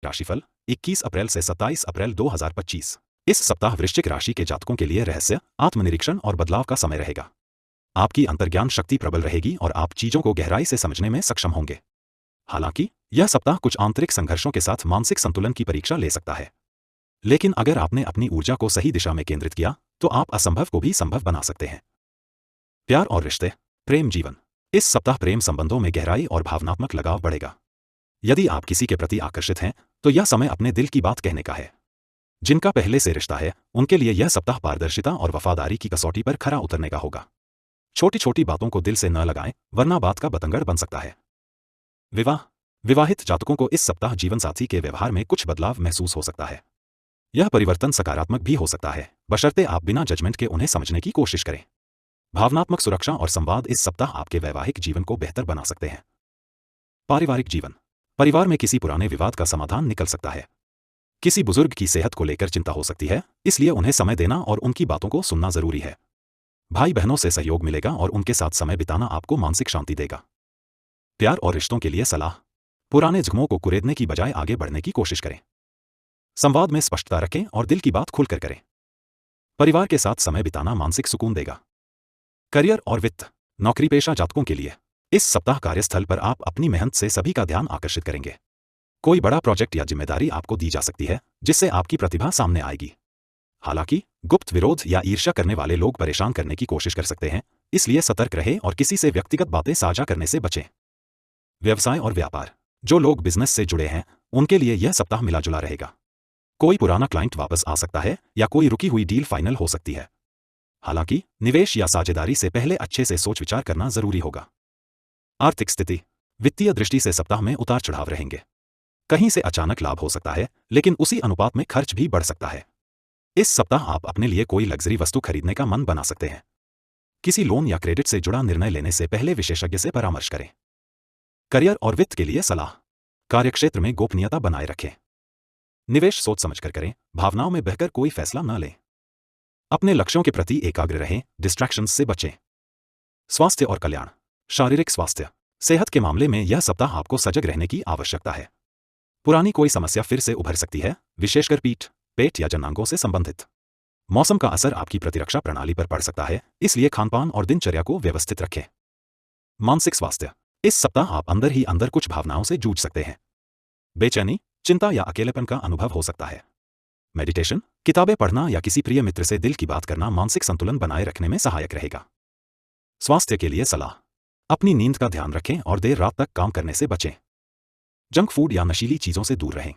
राशिफल 21 अप्रैल से 27 अप्रैल 2025। इस सप्ताह वृश्चिक राशि के जातकों के लिए रहस्य, आत्मनिरीक्षण और बदलाव का समय रहेगा। आपकी अंतर्ज्ञान शक्ति प्रबल रहेगी और आप चीजों को गहराई से समझने में सक्षम होंगे। हालांकि यह सप्ताह कुछ आंतरिक संघर्षों के साथ मानसिक संतुलन की परीक्षा ले सकता है, लेकिन अगर आपने अपनी ऊर्जा को सही दिशा में केंद्रित किया तो आप असंभव को भी संभव बना सकते हैं। प्यार और रिश्ते, प्रेम जीवन। इस सप्ताह प्रेम संबंधों में गहराई और भावनात्मक लगाव बढ़ेगा। यदि आप किसी के प्रति आकर्षित हैं तो यह समय अपने दिल की बात कहने का है। जिनका पहले से रिश्ता है उनके लिए यह सप्ताह पारदर्शिता और वफादारी की कसौटी पर खरा उतरने का होगा। छोटी छोटी बातों को दिल से न लगाएं, वरना बात का बतंगड़ बन सकता है। विवाह, विवाहित जातकों को इस सप्ताह जीवनसाथी के व्यवहार में कुछ बदलाव महसूस हो सकता है। यह परिवर्तन सकारात्मक भी हो सकता है, बशर्ते आप बिना जजमेंट के उन्हें समझने की कोशिश करें। भावनात्मक सुरक्षा और संवाद इस सप्ताह आपके वैवाहिक जीवन को बेहतर बना सकते हैं। पारिवारिक जीवन, परिवार में किसी पुराने विवाद का समाधान निकल सकता है। किसी बुजुर्ग की सेहत को लेकर चिंता हो सकती है, इसलिए उन्हें समय देना और उनकी बातों को सुनना जरूरी है। भाई बहनों से सहयोग मिलेगा और उनके साथ समय बिताना आपको मानसिक शांति देगा। प्यार और रिश्तों के लिए सलाह, पुराने जख्मों को कुरेदने की बजाय आगे बढ़ने की कोशिश करें। संवाद में स्पष्टता रखें और दिल की बात खुलकर करें। परिवार के साथ समय बिताना मानसिक सुकून देगा। करियर और वित्त, नौकरी पेशा जातकों के लिए इस सप्ताह कार्यस्थल पर आप अपनी मेहनत से सभी का ध्यान आकर्षित करेंगे। कोई बड़ा प्रोजेक्ट या जिम्मेदारी आपको दी जा सकती है जिससे आपकी प्रतिभा सामने आएगी। हालांकि गुप्त विरोध या ईर्ष्या करने वाले लोग परेशान करने की कोशिश कर सकते हैं, इसलिए सतर्क रहें और किसी से व्यक्तिगत बातें साझा करने से बचें। व्यवसाय और व्यापार, जो लोग बिजनेस से जुड़े हैं उनके लिए यह सप्ताह मिला जुला रहेगा। कोई पुराना क्लाइंट वापस आ सकता है या कोई रुकी हुई डील फाइनल हो सकती है। हालांकि निवेश या साझेदारी से पहले अच्छे से सोच विचार करना जरूरी होगा। आर्थिक स्थिति, वित्तीय दृष्टि से सप्ताह में उतार चढ़ाव रहेंगे। कहीं से अचानक लाभ हो सकता है, लेकिन उसी अनुपात में खर्च भी बढ़ सकता है। इस सप्ताह आप अपने लिए कोई लग्जरी वस्तु खरीदने का मन बना सकते हैं। किसी लोन या क्रेडिट से जुड़ा निर्णय लेने से पहले विशेषज्ञ से परामर्श करें। करियर और वित्त के लिए सलाह, कार्यक्षेत्र में गोपनीयता बनाए रखें। निवेश सोच समझकर करें, भावनाओं में बहकर कोई फैसला न लें। अपने लक्ष्यों के प्रति एकाग्र रहें, डिस्ट्रैक्शंस से बचें। स्वास्थ्य और कल्याण, शारीरिक स्वास्थ्य, सेहत के मामले में यह सप्ताह आपको सजग रहने की आवश्यकता है। पुरानी कोई समस्या फिर से उभर सकती है, विशेषकर पीठ, पेट या जनांगों से संबंधित। मौसम का असर आपकी प्रतिरक्षा प्रणाली पर पड़ सकता है, इसलिए खानपान और दिनचर्या को व्यवस्थित रखें। मानसिक स्वास्थ्य, इस सप्ताह आप अंदर ही अंदर कुछ भावनाओं से जूझ सकते हैं। बेचैनी, चिंता या अकेलेपन का अनुभव हो सकता है। मेडिटेशन, किताबें पढ़ना या किसी प्रिय मित्र से दिल की बात करना मानसिक संतुलन बनाए रखने में सहायक रहेगा। स्वास्थ्य के लिए सलाह, अपनी नींद का ध्यान रखें और देर रात तक काम करने से बचें। जंक फूड या नशीली चीजों से दूर रहें।